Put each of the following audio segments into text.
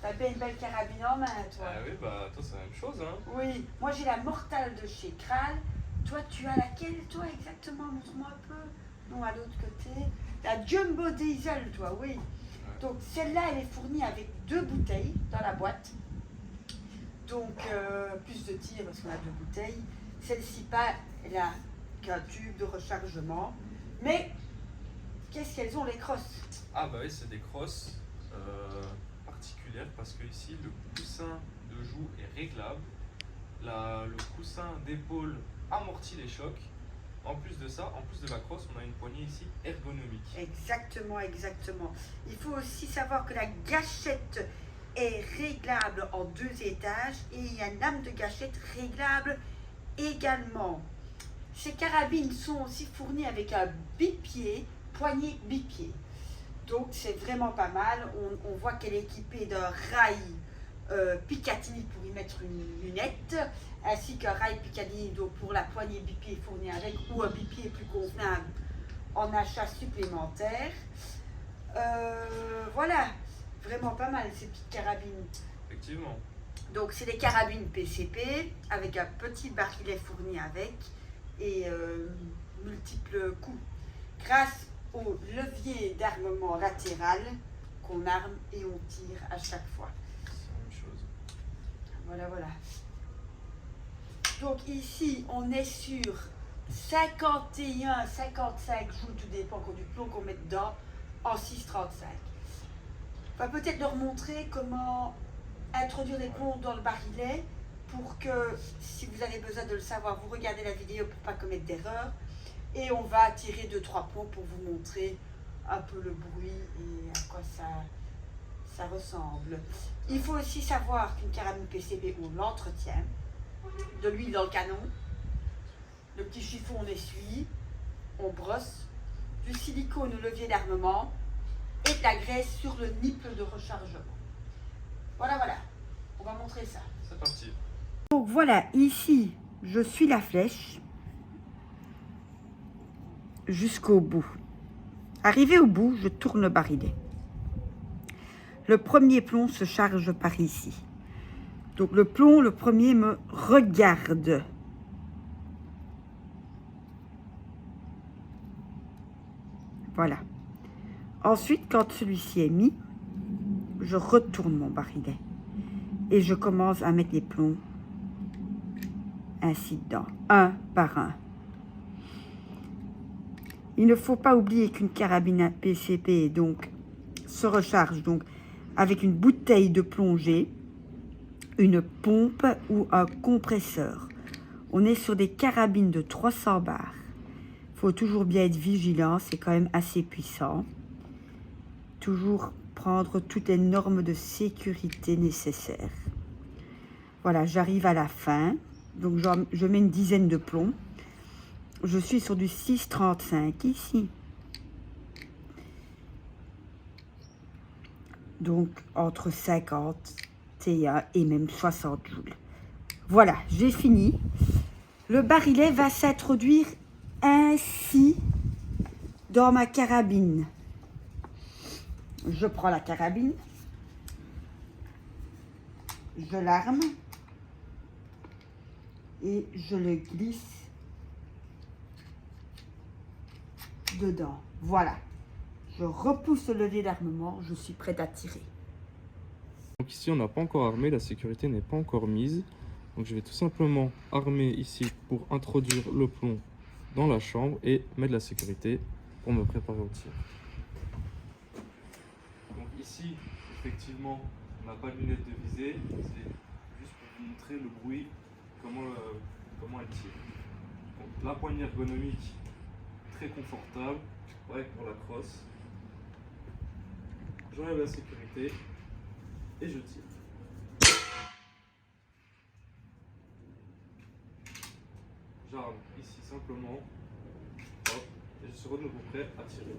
T'as bien une belle carabine en main, toi. Ah oui, bah toi c'est la même chose, hein. Oui, moi j'ai la Mortale de chez Kral. Toi, tu as laquelle, toi, exactement? Montre-moi un peu. Non, à l'autre côté. La Jumbo Diesel, toi, oui. Ouais. Donc, celle-là, elle est fournie avec 2 bouteilles dans la boîte. Donc, plus de tir parce qu'on a 2 bouteilles. Celle-ci, pas, elle a qu'un tube de rechargement. Mais, qu'est-ce qu'elles ont, les crosses? Ah bah oui, c'est des crosses particulières parce que ici le coussin de joue est réglable. Le coussin d'épaule amortit les chocs. En plus de ça, en plus de la crosse, on a une poignée ici ergonomique. Exactement, exactement. Il faut aussi savoir que la gâchette est réglable en 2 étages et il y a une lame de gâchette réglable également. Ces carabines sont aussi fournies avec un bipied, poignée bipied. Donc c'est vraiment pas mal. On voit qu'elle est équipée d'un rail Picatinny pour y mettre une lunette, ainsi qu'un rail Picatinny donc pour la poignée bipied fournie avec, ou un bipied plus convenable en achat supplémentaire. Voilà, vraiment pas mal ces petites carabines. Effectivement. Donc c'est des carabines PCP avec un petit barillet fourni avec et multiples coups. Grâce au levier d'armement latéral qu'on arme et on tire à chaque fois. C'est la même chose. Voilà, voilà. Donc ici, on est sur 51, 55 joules, tout dépend du plomb qu'on met dedans, en 6,35. On va peut-être leur montrer comment introduire les plombs dans le barillet pour que, si vous avez besoin de le savoir, vous regardez la vidéo pour ne pas commettre d'erreur. Et on va tirer 2-3 plombs pour vous montrer un peu le bruit et à quoi ça ressemble. Il faut aussi savoir qu'une carabine PCB, on l'entretient. De l'huile dans le canon, le petit chiffon on essuie, on brosse, du silicone au levier d'armement et de la graisse sur le nipple de rechargement. Voilà, voilà, on va montrer ça. C'est parti. Donc voilà, ici, je suis la flèche jusqu'au bout. Arrivé au bout, je tourne le barillet. Le premier plomb se charge par ici. Donc le plomb, le premier me regarde. Voilà. Ensuite, quand celui-ci est mis, je retourne mon barillet et je commence à mettre les plombs ainsi dedans, un par un. Il ne faut pas oublier qu'une carabine à PCP donc, se recharge donc, avec une bouteille de plongée, une pompe ou un compresseur. On est sur des carabines de 300 bars. Il faut toujours bien être vigilant, c'est quand même assez puissant. Toujours prendre toutes les normes de sécurité nécessaires. Voilà, j'arrive à la fin. Donc, je mets une dizaine de plombs. Je suis sur du 6,35 ici. Donc, entre 51 et même 60 joules. Voilà, j'ai fini. Le barillet va s'introduire ainsi dans ma carabine. Je prends la carabine. Je l'arme. Et je le glisse dedans. Voilà. Je repousse le levier d'armement. Je suis prête à tirer. Donc ici on n'a pas encore armé, la sécurité n'est pas encore mise. Donc je vais tout simplement armer ici pour introduire le plomb dans la chambre et mettre la sécurité pour me préparer au tir. Donc ici, effectivement, on n'a pas de lunettes de visée, c'est juste pour vous montrer le bruit, comment elle tire. Donc la poignée ergonomique, très confortable, pareil pour la crosse. J'enlève la sécurité et je tire. J'arme ici simplement, hop, et je suis de nouveau prêt à tirer.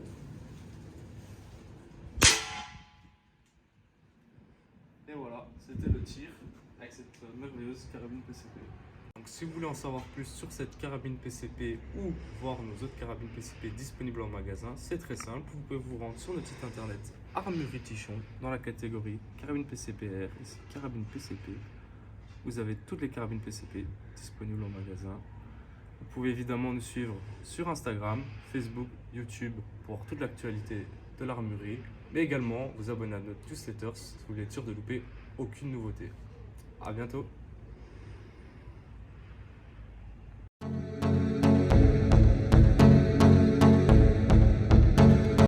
Et voilà, c'était le tir avec cette merveilleuse carabine PCP. Donc, si vous voulez en savoir plus sur cette carabine PCP ou voir nos autres carabines PCP disponibles en magasin, c'est très simple. Vous pouvez vous rendre sur notre site internet Armurerie Tichon dans la catégorie carabine PCPR, ici carabine PCP. Vous avez toutes les carabines PCP disponibles en magasin. Vous pouvez évidemment nous suivre sur Instagram, Facebook, YouTube pour voir toute l'actualité de l'armurerie, mais également vous abonner à notre newsletter si vous voulez être sûr de louper aucune nouveauté. A bientôt!